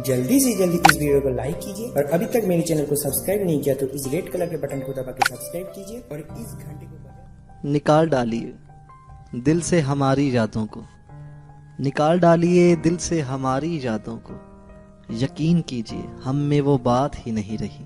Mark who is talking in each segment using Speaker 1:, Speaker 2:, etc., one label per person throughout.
Speaker 1: जल्दी से जल्दी इस वीडियो को लाइक कीजिए और अभी तक मेरे चैनल को सब्सक्राइब नहीं किया तो इस रेड कलर के बटन को दबा के सब्सक्राइब कीजिए और इस घंटे को
Speaker 2: निकाल डालिए दिल से हमारी यादों को, निकाल डालिए दिल से हमारी यादों को। यकीन कीजिए हम में वो बात ही नहीं रही।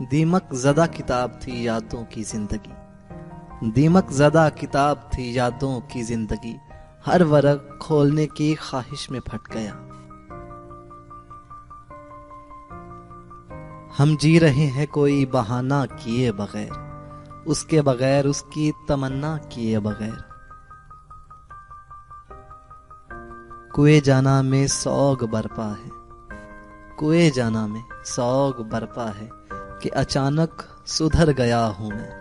Speaker 2: दीमक ज़दा किताब थी यादों की जिंदगी, दीमक ज़दा किताब थी यादों की जिंदगी। हर वर्क खोलने की ख्वाहिश में फट गया। हम जी रहे हैं कोई बहाना किए बगैर, उसके बगैर उसकी तमन्ना किए बगैर। कुएं जाना में सौग बरपा है, कुएं जाना में सौग बरपा है कि अचानक सुधर गया हूं मैं।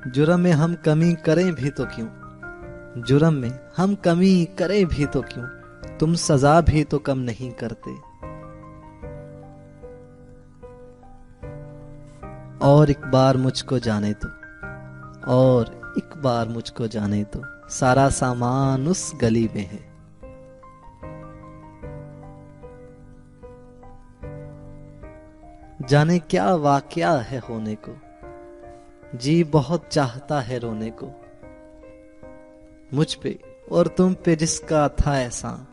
Speaker 2: जुर्म में हम कमी करें भी तो क्यों, जुर्म में हम कमी करें भी तो क्यों, तुम सजा भी तो कम नहीं करते। और एक बार मुझको जाने दो, और एक बार मुझको जाने दो, सारा सामान उस गली में है। जाने क्या वाकया है होने को, जी बहुत चाहता है रोने को। मुझ पे और तुम पे जिसका था एहसान,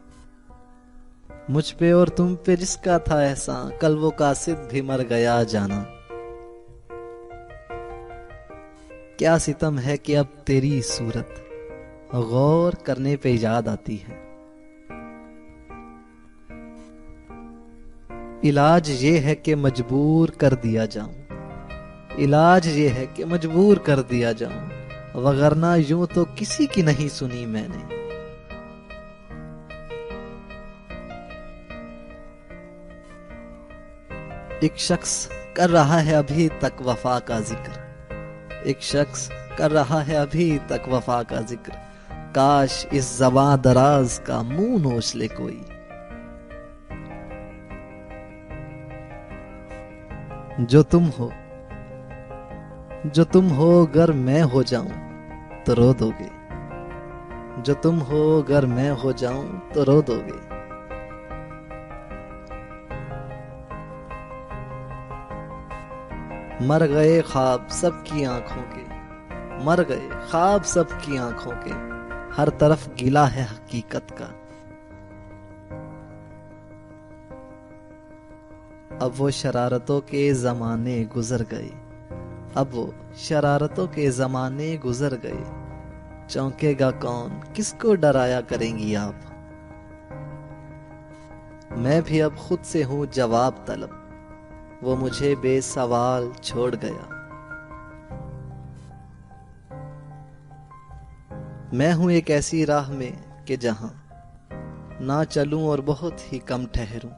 Speaker 2: मुझ पे और तुम पे जिसका था एहसान, कल वो कासिद भी मर गया जाना। क्या सितम है कि अब तेरी सूरत गौर करने पे याद आती है। इलाज ये है कि मजबूर कर दिया जाऊं, इलाज ये है कि मजबूर कर दिया जाऊं, वगरना यूं तो किसी की नहीं सुनी मैंने। एक शख्स कर रहा है अभी तक वफा का जिक्र, एक शख्स कर रहा है अभी तक वफा का जिक्र। काश इस ज़बां दराज का मुंह नोच ले कोई। जो तुम हो, जो तुम हो अगर मैं हो जाऊं तो रो दोगे, जो तुम हो अगर मैं हो जाऊं तो रो दोगे। मर गए ख्वाब सबकी आंखों के, मर गए ख्वाब सबकी आंखों के, हर तरफ गिला है हकीकत का। अब वो शरारतों के जमाने गुजर गए, अब वो शरारतों के जमाने गुजर गए। चौंकेगा कौन, किसको डराया करेंगी आप। मैं भी अब खुद से हूं जवाब तलब, वो मुझे बेसवाल छोड़ गया। मैं हूं एक ऐसी राह में कि जहां ना चलूं और बहुत ही कम ठहरूं।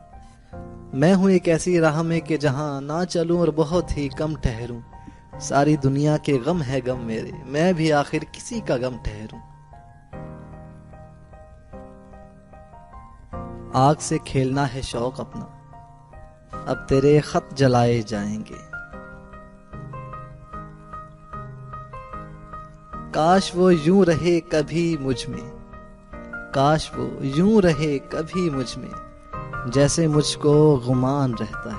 Speaker 2: मैं हूं एक ऐसी राह में कि जहां ना चलूं और बहुत ही कम ठहरूं। सारी दुनिया के गम है गम मेरे, मैं भी आखिर किसी का गम ठहरूं। आग से खेलना है शौक अपना, अब तेरे खत जलाए जाएंगे। काश वो यूं रहे कभी मुझ में, काश वो यूं रहे कभी मुझ में, जैसे मुझको गुमान रहता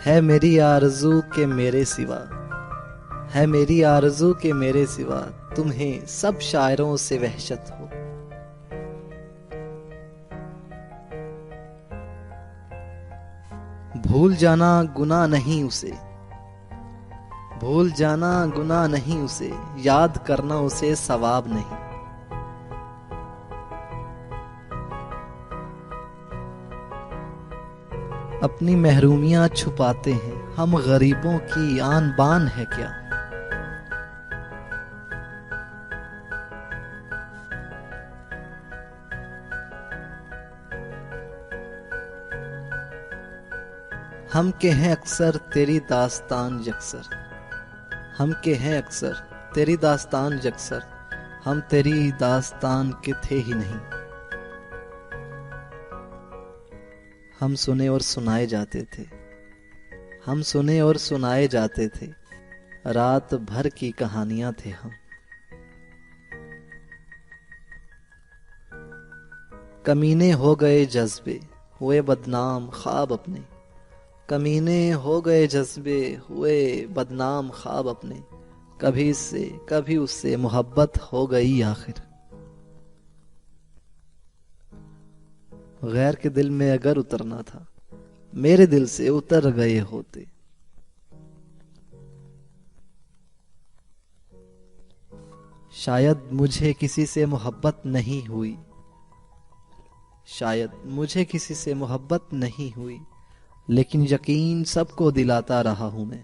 Speaker 2: है मेरी आरज़ू के मेरे सिवा, है मेरी आरज़ू के मेरे सिवा, तुम्हें सब शायरों से वहशत हो। भूल जाना गुनाह नहीं उसे, भूल जाना गुनाह नहीं उसे, याद करना उसे सवाब नहीं। अपनी महरूमियां छुपाते हैं हम, गरीबों की आन बान है क्या। हम के हैं अक्सर तेरी दास्तान यकसर, हम के हैं अक्सर तेरी दास्तान यकसर, हम तेरी दास्तान के थे ही नहीं। हम सुने और सुनाए जाते थे, हम सुने और सुनाए जाते थे, रात भर की कहानियां थे हम। कमीने हो गए जज्बे, हुए बदनाम ख्वाब अपने, कमीने हो गए जज्बे, हुए बदनाम ख्वाब अपने, कभी इससे कभी उससे मोहब्बत हो गई आखिर। गैर के दिल में अगर उतरना था, मेरे दिल से उतर गए होते। शायद मुझे किसी से मोहब्बत नहीं हुई, शायद मुझे किसी से मोहब्बत नहीं हुई, लेकिन यकीन सबको दिलाता रहा हूं मैं।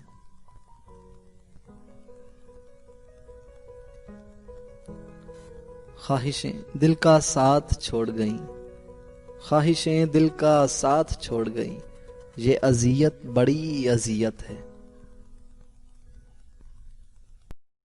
Speaker 2: ख्वाहिशें दिल का साथ छोड़ गईं, ख्वाहिशें दिल का साथ छोड़ गईं, ये अजियत बड़ी अजियत है।